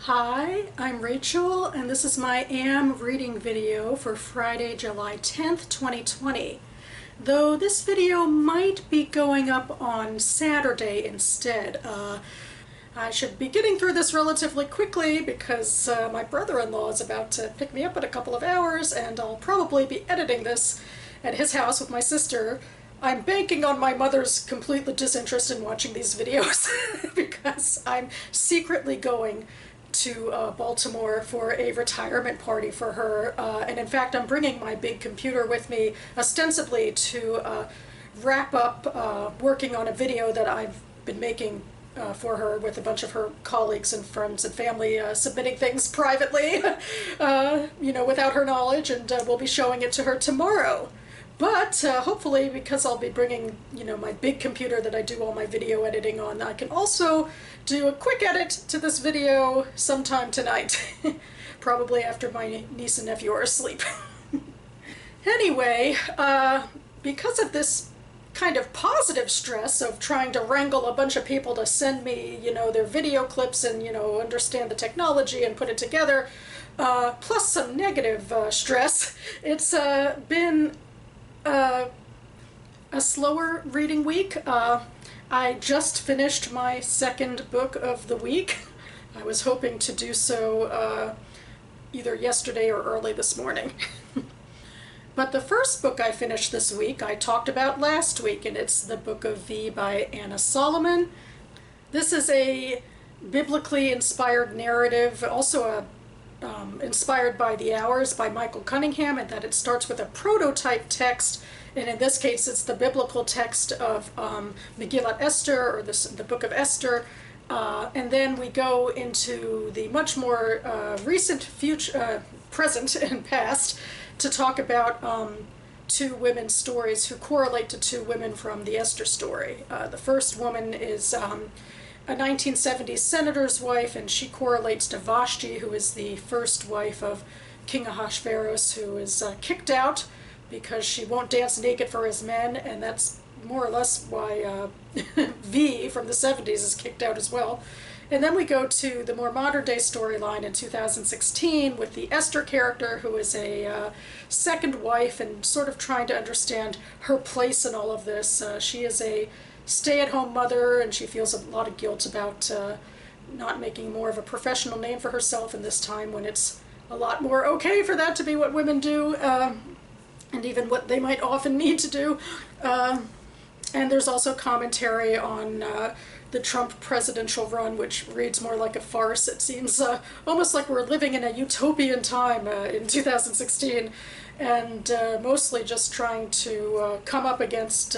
Hi, I'm Rachel, and this is my AM reading video for Friday, July 10th, 2020. Though this video might be going up on Saturday instead. I should be getting through this relatively quickly because my brother-in-law is about to pick me up in a couple of hours, and I'll probably be editing this at his house with my sister. I'm banking on my mother's complete disinterest in watching these videos because I'm secretly going to Baltimore for a retirement party for her, and in fact I'm bringing my big computer with me ostensibly to wrap up working on a video that I've been making for her with a bunch of her colleagues and friends and family, submitting things privately, without her knowledge, and we'll be showing it to her tomorrow. But hopefully, because I'll be bringing, my big computer that I do all my video editing on, I can also do a quick edit to this video sometime tonight. Probably after my niece and nephew are asleep. Anyway, because of this kind of positive stress of trying to wrangle a bunch of people to send me, their video clips and, understand the technology and put it together, plus some negative stress, it's been a slower reading week. I just finished my second book of the week. I was hoping to do so either yesterday or early this morning. But the first book I finished this week I talked about last week, and it's the Book of V by Anna Solomon. This is a biblically inspired narrative, also inspired by The Hours by Michael Cunningham, and that it starts with a prototype text, and in this case it's the biblical text of Megillat Esther, or the Book of Esther, and then we go into the much more recent present and past to talk about two women's stories who correlate to two women from the Esther story. The first woman is a 1970s senator's wife, and she correlates to Vashti, who is the first wife of King Ahasuerus, who is kicked out because she won't dance naked for his men, and that's more or less why V from the 70s is kicked out as well. And then we go to the more modern day storyline in 2016 with the Esther character, who is a second wife and sort of trying to understand her place in all of this. She is a stay-at-home mother, and she feels a lot of guilt about not making more of a professional name for herself in this time when it's a lot more okay for that to be what women do, and even what they might often need to do. And there's also commentary on the Trump presidential run, which reads more like a farce. It seems almost like we're living in a utopian time in 2016, and mostly just trying to come up against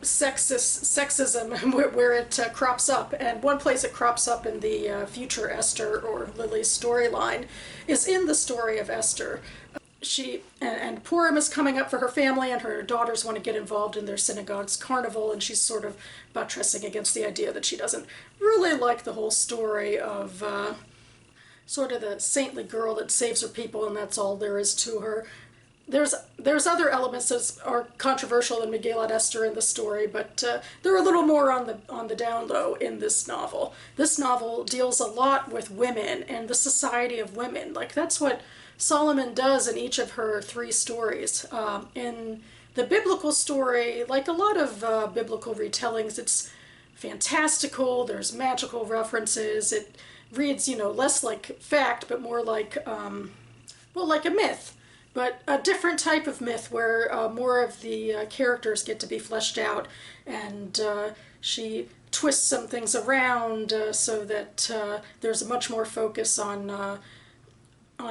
sexism where it crops up. And one place it crops up in the future Esther or Lily's storyline is in the story of Esther. She and Purim is coming up for her family, and her daughters want to get involved in their synagogue's carnival, and she's sort of buttressing against the idea that she doesn't really like the whole story of sort of the saintly girl that saves her people, and that's all there is to her. There's other elements that are controversial in Megillat Esther in the story, but they're a little more on the down low in this novel. This novel deals a lot with women and the society of women. Like, that's what Solomon does in each of her three stories. In the biblical story, like a lot of biblical retellings, it's fantastical, there's magical references, it reads, less like fact, but more like, like a myth. But a different type of myth where more of the characters get to be fleshed out, and she twists some things around so that there's a much more focus on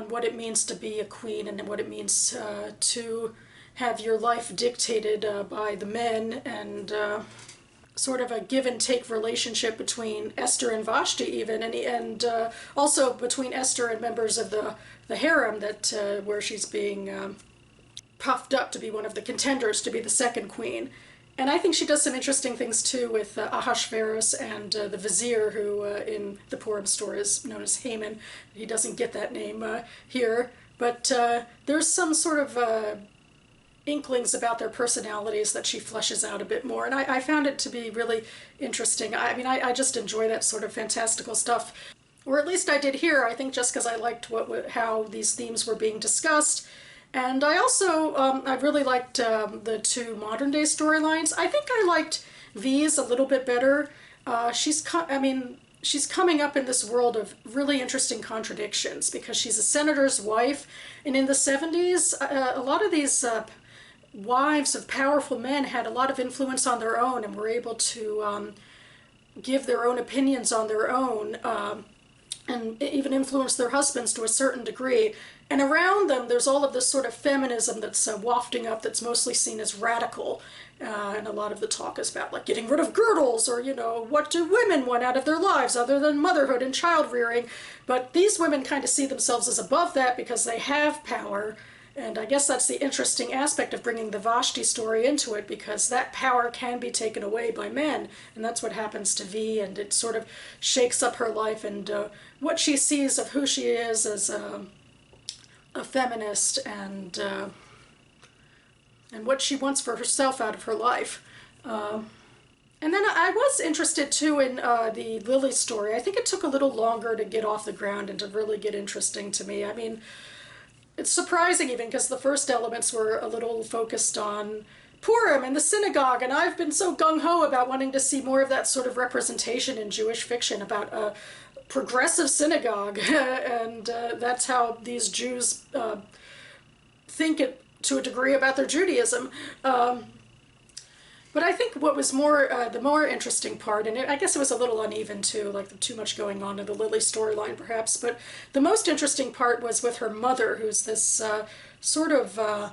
what it means to be a queen and what it means to have your life dictated by the men, and sort of a give and take relationship between Esther and Vashti even, and also between Esther and members of the harem that where she's being puffed up to be one of the contenders to be the second queen. And I think she does some interesting things too with Ahasuerus and the vizier, who in the Purim story is known as Haman. He doesn't get that name here, but there's some sort of inklings about their personalities that she fleshes out a bit more, and I found it to be really interesting. I mean, I just enjoy that sort of fantastical stuff. or at least I did here, I think just because I liked how these themes were being discussed. And I also, I really liked the two modern day storylines. I think I liked V's a little bit better. She's coming up in this world of really interesting contradictions because she's a senator's wife, and in the 70s, a lot of these wives of powerful men had a lot of influence on their own and were able to give their own opinions on their own, and even influence their husbands to a certain degree. And around them, there's all of this sort of feminism that's wafting up that's mostly seen as radical. And a lot of the talk is about like getting rid of girdles, or, you know, what do women want out of their lives other than motherhood and child rearing. But these women kind of see themselves as above that because they have power. And I guess that's the interesting aspect of bringing the Vashti story into it, because that power can be taken away by men. And that's what happens to V, and it sort of shakes up her life and what she sees of who she is as a feminist, and what she wants for herself out of her life. And then I was interested too in the Lily story. I think it took a little longer to get off the ground and to really get interesting to me. I mean, it's surprising even because the first elements were a little focused on Purim and the synagogue, and I've been so gung-ho about wanting to see more of that sort of representation in Jewish fiction about a progressive synagogue, and that's how these Jews think it to a degree about their Judaism. But I think what was the more interesting part, and I guess it was a little uneven too, like too much going on in the Lily storyline perhaps, but the most interesting part was with her mother, who's this sort of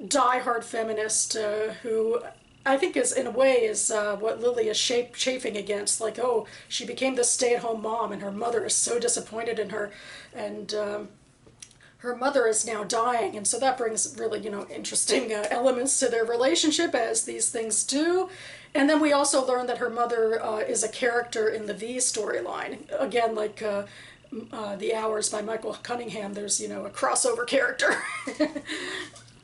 die-hard feminist who I think is, in a way, is what Lily is chafing against. Like, oh, she became this stay-at-home mom and her mother is so disappointed in her, and her mother is now dying, and so that brings really, you know, interesting elements to their relationship, as these things do. And then we also learn that her mother is a character in the V storyline. Again, like The Hours by Michael Cunningham, there's, you know, a crossover character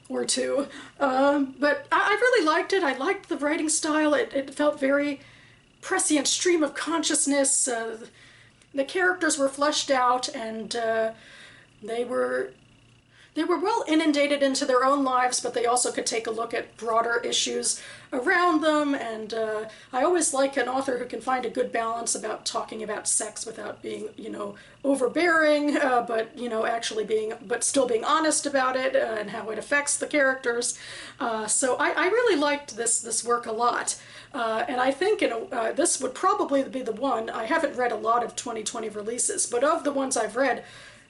or two. But I really liked it. I liked the writing style. It felt very prescient stream of consciousness. The characters were fleshed out, and they were well inundated into their own lives, but they also could take a look at broader issues around them. And I always like an author who can find a good balance about talking about sex without being, you know, overbearing, but, you know, but still being honest about it and how it affects the characters. So I really liked this work a lot. And I think this would probably be the one. I haven't read a lot of 2020 releases, but of the ones I've read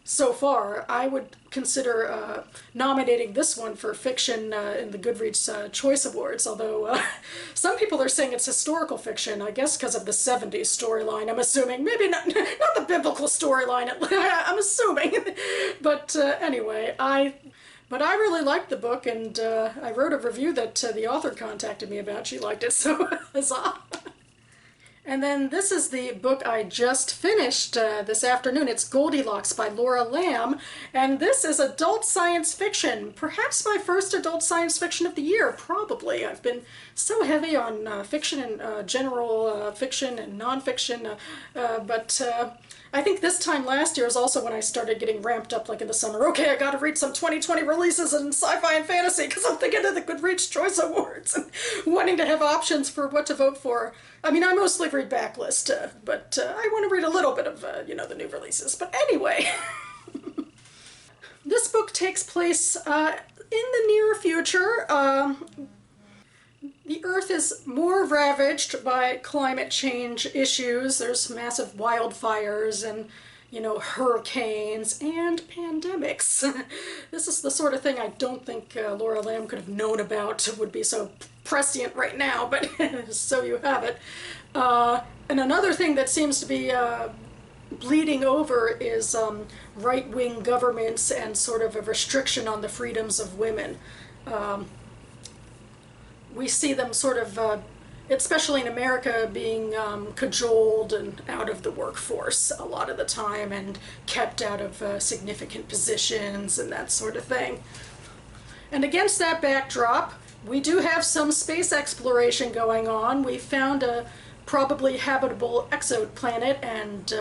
so far, I would consider nominating this one for fiction in the Goodreads Choice Awards, although some people are saying it's historical fiction, I guess because of the 70s storyline, I'm assuming. Maybe not the biblical storyline, I'm assuming. But anyway, I really liked the book, and I wrote a review that the author contacted me about. She liked it, so huzzah. And then this is the book I just finished this afternoon. It's Goldilocks by Laura Lam, and this is adult science fiction. Perhaps my first adult science fiction of the year, probably. I've been so heavy on fiction and general fiction and nonfiction, but I think this time last year is also when I started getting ramped up, like in the summer. Okay, I gotta read some 2020 releases in sci-fi and fantasy because I'm thinking of the Goodreads Choice Awards and wanting to have options for what to vote for. I mean, I mostly read backlist, but I want to read a little bit of, you know, the new releases. But anyway, this book takes place in the near future. The Earth is more ravaged by climate change issues. There's massive wildfires and, you know, hurricanes and pandemics. This is the sort of thing I don't think Laura Lam could have known about. It would be so prescient right now, but so you have it. And another thing that seems to be bleeding over is right-wing governments and sort of a restriction on the freedoms of women. We see them sort of, especially in America, being cajoled and out of the workforce a lot of the time and kept out of significant positions and that sort of thing. And against that backdrop, we do have some space exploration going on. We found a probably habitable exoplanet, and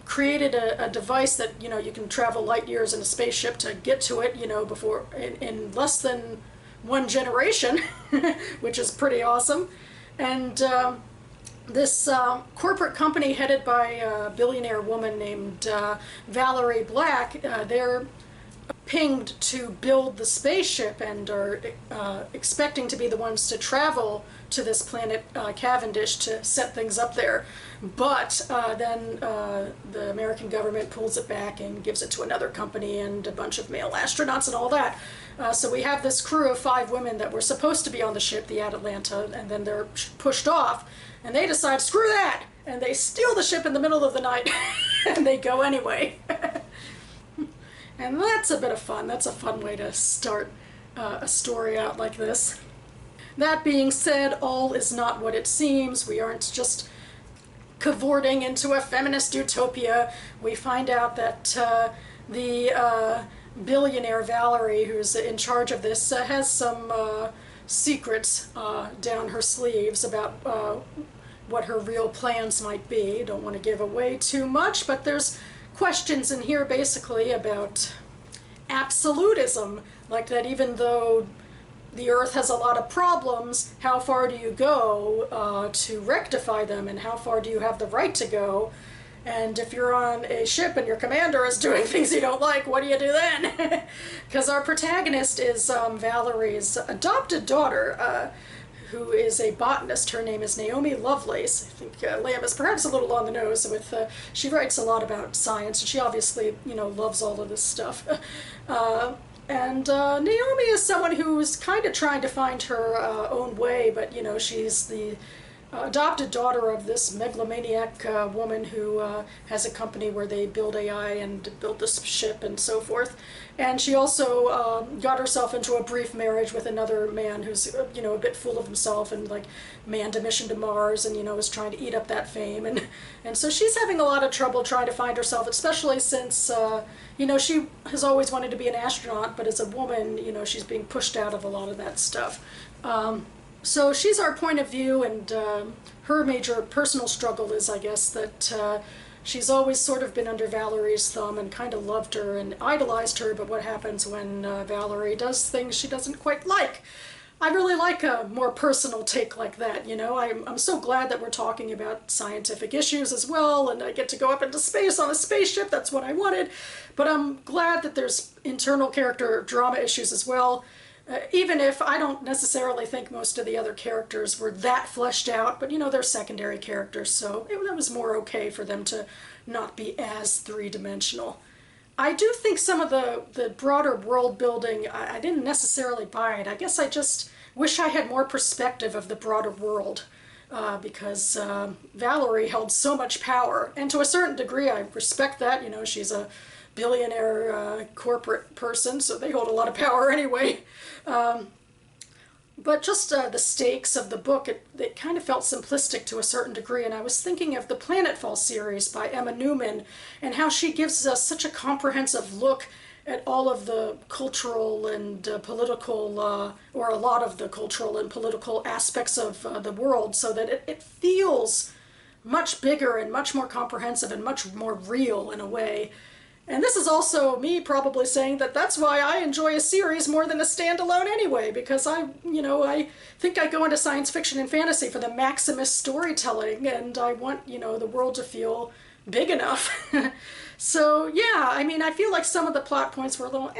created a device that, you can travel light years in a spaceship to get to it, before in less than one generation, which is pretty awesome. And this corporate company headed by a billionaire woman named Valerie Black, they're pinged to build the spaceship and are expecting to be the ones to travel to this planet Cavendish to set things up there. But then the American government pulls it back and gives it to another company and a bunch of male astronauts and all that. So we have this crew of 5 women that were supposed to be on the ship, the Atlanta, and then they're pushed off, and they decide, screw that, and they steal the ship in the middle of the night, and they go anyway. And that's a bit of fun. That's a fun way to start a story out like this. That being said, all is not what it seems. We aren't just cavorting into a feminist utopia. We find out that the billionaire Valerie, who's in charge of this, has some secrets down her sleeves about what her real plans might be. Don't want to give away too much, but there's questions in here basically about absolutism, like that even though the Earth has a lot of problems, how far do you go to rectify them, and how far do you have the right to go? And if you're on a ship and your commander is doing things you don't like, what do you do then? Because our protagonist is Valerie's adopted daughter, who is a botanist. Her name is Naomi Lovelace. I think Lam is perhaps a little on the nose with, she writes a lot about science, and she obviously, loves all of this stuff. And Naomi is someone who's kind of trying to find her own way, but, she's the adopted daughter of this megalomaniac woman who has a company where they build AI and build this ship and so forth. And she also got herself into a brief marriage with another man who's, a bit full of himself and like manned a mission to Mars and, is trying to eat up that fame. And so she's having a lot of trouble trying to find herself, especially since, she has always wanted to be an astronaut, but as a woman, she's being pushed out of a lot of that stuff. So she's our point of view, and her major personal struggle is, I guess, that she's always sort of been under Valerie's thumb and kind of loved her and idolized her, but what happens when Valerie does things she doesn't quite like? I really like a more personal take like that, I'm so glad that we're talking about scientific issues as well, and I get to go up into space on a spaceship. That's what I wanted. But I'm glad that there's internal character drama issues as well. Even if I don't necessarily think most of the other characters were that fleshed out, but they're secondary characters, so that was more okay for them to not be as three-dimensional. I do think some of the broader world building, I didn't necessarily buy it. I guess I just wish I had more perspective of the broader world, because Valerie held so much power, and to a certain degree I respect that. She's a billionaire corporate person, so they hold a lot of power anyway. But just the stakes of the book, it kind of felt simplistic to a certain degree, and I was thinking of the Planetfall series by Emma Newman and how she gives us such a comprehensive look at all of the cultural and political, or a lot of the cultural and political aspects of the world, so that it feels much bigger and much more comprehensive and much more real in a way. And this is also me probably saying that that's why I enjoy a series more than a standalone anyway, because I think I go into science fiction and fantasy for the Maximus storytelling, and I want, the world to feel big enough. So, yeah, I feel like some of the plot points were a little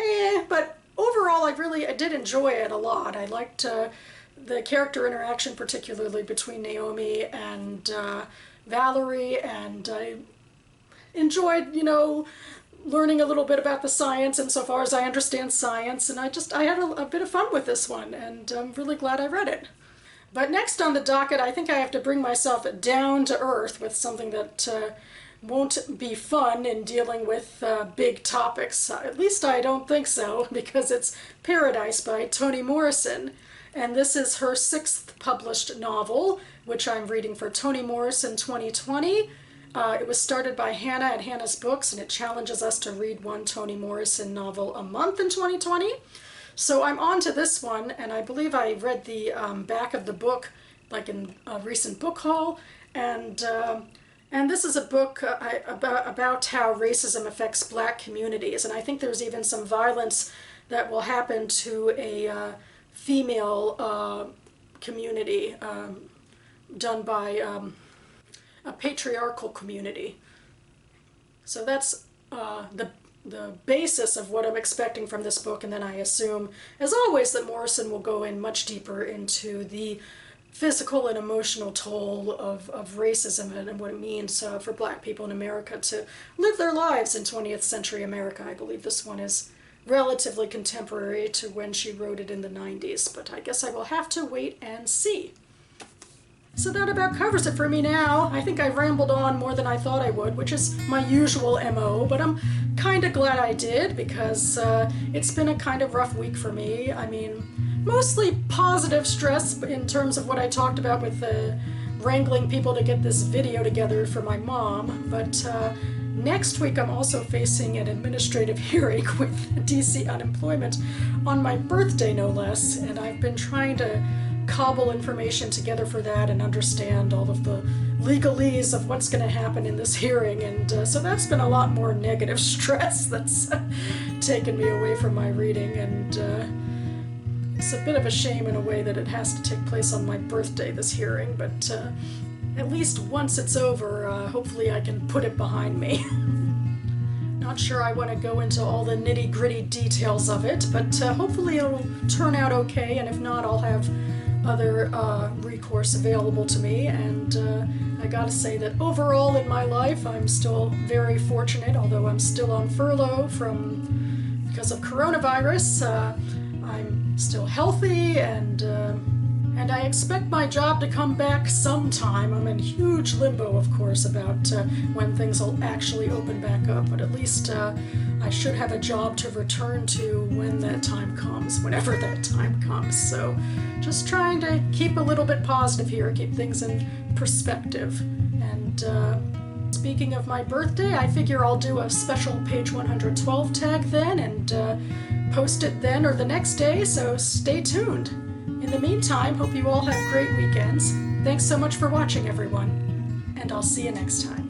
but overall I did enjoy it a lot. I liked the character interaction, particularly between Naomi and Valerie, and I enjoyed, learning a little bit about the science insofar as I understand science, and I had a bit of fun with this one, and I'm really glad I read it. But next on the docket, I think I have to bring myself down to earth with something that won't be fun in dealing with big topics. At least I don't think so, because it's Paradise by Toni Morrison, and this is her 6th published novel, which I'm reading for Toni Morrison 2020. It was started by Hannah at Hannah's Books, and it challenges us to read one Toni Morrison novel a month in 2020. So I'm on to this one, and I believe I read the back of the book like in a recent book haul, and And this is a book about how racism affects black communities. And I think there's even some violence that will happen to a female community done by a patriarchal community. So that's the basis of what I'm expecting from this book, and then I assume, as always, that Morrison will go in much deeper into the physical and emotional toll of racism and what it means for black people in America to live their lives in 20th century America. I believe this one is relatively contemporary to when she wrote it in the 90s, but I guess I will have to wait and see. So that about covers it for me now. I think I rambled on more than I thought I would, which is my usual MO, but I'm kind of glad I did because it's been a kind of rough week for me. I mean, mostly positive stress in terms of what I talked about with wrangling people to get this video together for my mom, but next week I'm also facing an administrative hearing with DC unemployment on my birthday, no less, and I've been trying to cobble information together for that and understand all of the legalese of what's going to happen in this hearing, and so that's been a lot more negative stress that's taken me away from my reading, and it's a bit of a shame in a way that it has to take place on my birthday, this hearing, but at least once it's over, hopefully I can put it behind me. Not sure I want to go into all the nitty-gritty details of it, but hopefully it'll turn out okay, and if not, I'll have other recourse available to me, and I gotta say that overall in my life I'm still very fortunate, although I'm still on furlough because of coronavirus. I'm still healthy, and I expect my job to come back sometime. I'm in huge limbo, of course, about when things will actually open back up, but at least I should have a job to return to when that time comes, whenever that time comes. So just trying to keep a little bit positive here, keep things in perspective. And speaking of my birthday, I figure I'll do a special page 112 tag then and post it then or the next day, so stay tuned. In the meantime, hope you all have great weekends. Thanks so much for watching, everyone, and I'll see you next time.